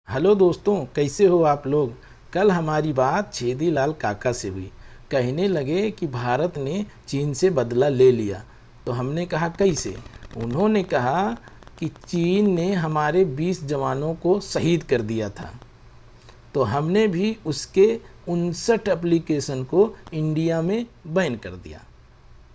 Hello दोस्तों, कैसे हो आप लोग। कल हमारी बात छेदीलाल काका से हुई। कहने लगे कि भारत ने चीन से बदला ले लिया। तो हमने कहा कैसे। उन्होंने कहा कि चीन ने हमारे 20 जवानों को शहीद कर दिया था। तो हमने भी उसके 59 एप्लीकेशन को इंडिया में बैन कर दिया।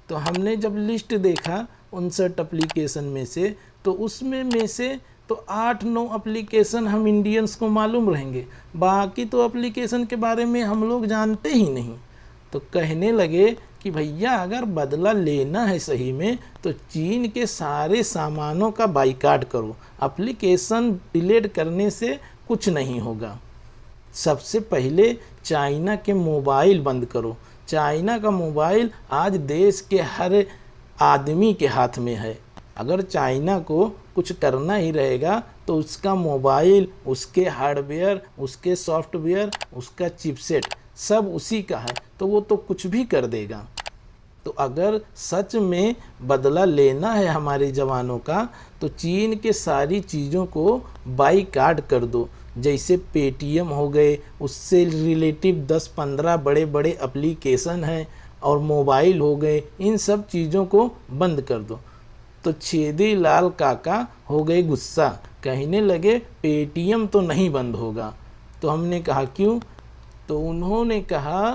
तो हमने जब लिस्ट देखा 59 एप्लीकेशन में से, तो उसमें में से तो 8-9 एप्लीकेशन हम इंडियंस को मालूम रहेंगे, बाकी तो एप्लीकेशन के बारे में हम लोग जानते ही नहीं। तो कहने लगे कि भैया अगर बदला लेना है सही में तो चीन के सारे सामानों का बाइकाट करो, एप्लीकेशन डिलीट करने से कुछ नहीं होगा। सबसे पहले चाइना के मोबाइल बंद करो। चाइना का मोबाइल आज देश के हर आदमी के हाथ में है। अगर चाइना को कुछ करना ही रहेगा तो उसका मोबाइल, उसके हार्डवेयर, उसके सॉफ्टवेयर, उसका चिपसेट सब उसी का है, तो वो तो कुछ भी कर देगा। तो अगर सच में बदला लेना है हमारे जवानों का तो चीन के सारी चीज़ों को बाइकाट कर दो। जैसे पेटीएम हो गए, उससे रिलेटिव 10-15 बड़े बड़े एप्लीकेशन हैं, और मोबाइल हो गए, इन सब चीज़ों को बंद कर दो। तो छेदीलाल काका हो गए गुस्सा, कहने लगे पेटीएम तो नहीं बंद होगा। तो हमने कहा क्यों। तो उन्होंने कहा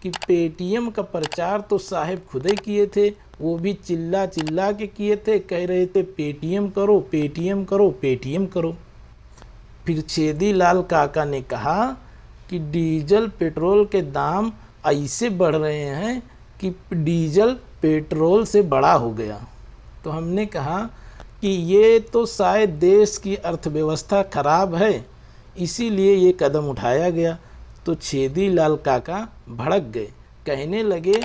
कि पेटीएम का प्रचार तो साहब खुद ही किए थे, वो भी चिल्ला चिल्ला के किए थे, कह रहे थे पेटीएम करो, पेटीएम करो, पेटीएम करो। फिर छेदीलाल काका ने कहा कि डीजल पेट्रोल के दाम ऐसे बढ़ रहे हैं कि डीजल पेट्रोल से बड़ा हो गया। तो हमने कहा कि ये तो शायद देश की अर्थव्यवस्था खराब है, इसीलिए ये कदम उठाया गया। तो छेदीलाल काका भड़क गए, कहने लगे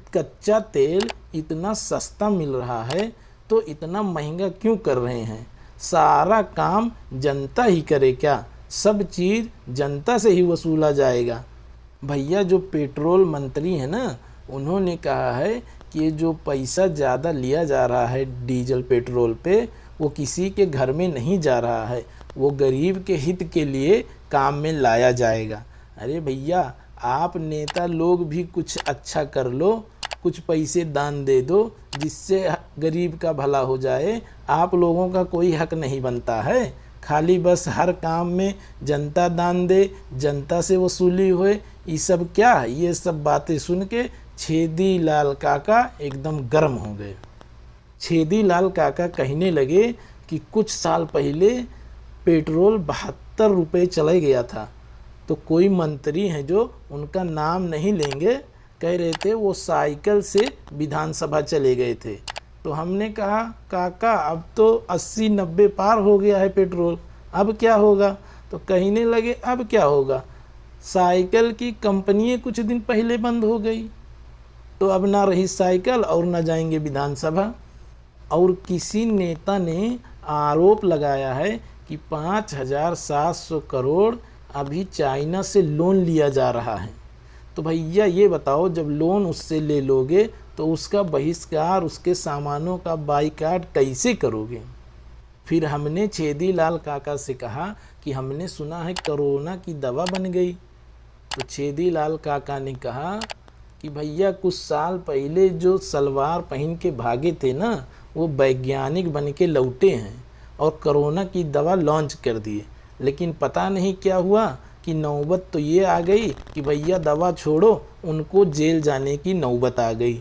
कच्चा तेल इतना सस्ता मिल रहा है तो इतना महंगा क्यों कर रहे हैं। सारा काम जनता ही करे क्या, सब चीज़ जनता से ही वसूला जाएगा। भैया जो पेट्रोल मंत्री हैं ना, उन्होंने कहा है कि ये जो पैसा ज़्यादा लिया जा रहा है डीजल पेट्रोल पे, वो किसी के घर में नहीं जा रहा है, वो गरीब के हित के लिए काम में लाया जाएगा। अरे भैया, आप नेता लोग भी कुछ अच्छा कर लो, कुछ पैसे दान दे दो जिससे गरीब का भला हो जाए। आप लोगों का कोई हक नहीं बनता है, खाली बस हर काम में जनता दान दे, जनता से वसूली होए, ये सब क्या। ये सब बातें सुन के छेदीलाल काका एकदम गर्म हो गए। छेदीलाल काका कहने लगे कि कुछ साल पहले पेट्रोल 72 रुपये चले गया था। तो कोई मंत्री हैं जो उनका नाम नहीं लेंगे, कह रहे थे वो साइकिल से विधानसभा चले गए थे। तो हमने कहा काका अब तो 80-90 पार हो गया है पेट्रोल, अब क्या होगा। तो कहने लगे अब क्या होगा, साइकिल की कंपनी कुछ दिन पहले बंद हो गई, तो अब ना रही साइकिल और ना जाएंगे विधानसभा। और किसी नेता ने आरोप लगाया है कि 5700 करोड़ अभी चाइना से लोन लिया जा रहा है। तो भैया ये बताओ, जब लोन उससे ले लोगे तो उसका बहिष्कार, उसके सामानों का बाइकाट कैसे करोगे। फिर हमने छेदीलाल काका से कहा कि हमने सुना है कोरोना की दवा बन गई। तो छेदीलाल काका ने कहा कि भैया कुछ साल पहले जो सलवार पहन के भागे थे ना, वो वैज्ञानिक बन के लौटे हैं और कोरोना की दवा लॉन्च कर दिए। लेकिन पता नहीं क्या हुआ कि नौबत तो ये आ गई कि भैया दवा छोड़ो, उनको जेल जाने की नौबत आ गई।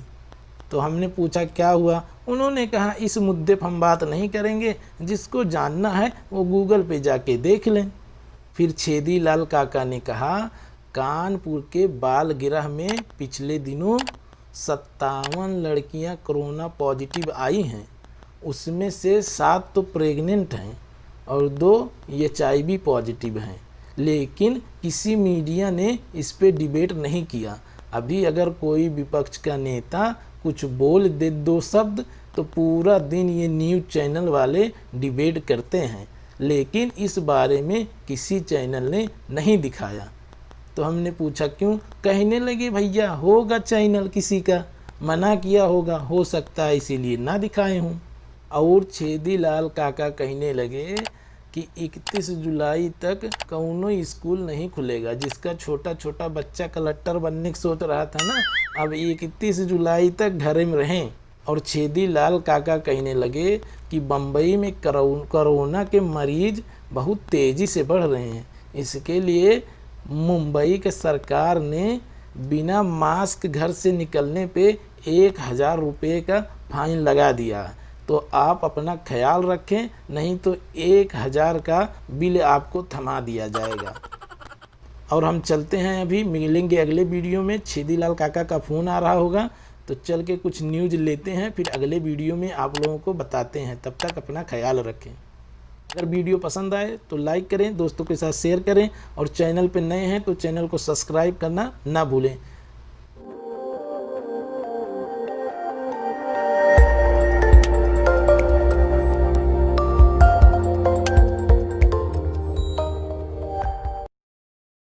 तो हमने पूछा क्या हुआ। उन्होंने कहा इस मुद्दे पर हम बात नहीं करेंगे, जिसको जानना है वो गूगल पे जाके देख लें। फिर छेदीलाल काका ने कहा कानपुर के बालगृह में पिछले दिनों 57 लड़कियां कोरोना पॉजिटिव आई हैं, उसमें से 7 तो प्रेग्नेंट हैं और 2 HIV पॉजिटिव हैं। लेकिन किसी मीडिया ने इस पे डिबेट नहीं किया। अभी अगर कोई विपक्ष का नेता कुछ बोल दे 2 शब्द तो पूरा दिन ये न्यूज़ चैनल वाले डिबेट करते हैं, लेकिन इस बारे में किसी चैनल ने नहीं दिखाया। तो हमने पूछा क्यों। कहने लगे भैया होगा चैनल किसी का, मना किया होगा, हो सकता है इसीलिए ना दिखाए हूँ। और छेदीलाल काका कहने लगे कि 31 जुलाई तक कौनो स्कूल नहीं खुलेगा। जिसका छोटा छोटा बच्चा कलेक्टर बनने की सोच रहा था ना, अब 31 जुलाई तक घर में रहें। और छेदी लाल काका कहने लगे कि बम्बई में कोरोना के मरीज बहुत तेज़ी से बढ़ रहे हैं, इसके लिए मुंबई के सरकार ने बिना मास्क घर से निकलने पे 1000 रुपये का फाइन लगा दिया। तो आप अपना ख्याल रखें, नहीं तो 1000 का बिल आपको थमा दिया जाएगा। और हम चलते हैं, अभी मिलेंगे अगले वीडियो में। छेदी लाल काका का फ़ोन आ रहा होगा, तो चल के कुछ न्यूज़ लेते हैं, फिर अगले वीडियो में आप लोगों को बताते हैं। तब तक अपना ख्याल रखें। अगर वीडियो पसंद आए तो लाइक करें, दोस्तों के साथ शेयर करें, और चैनल पर नए हैं तो चैनल को सब्सक्राइब करना ना भूलें।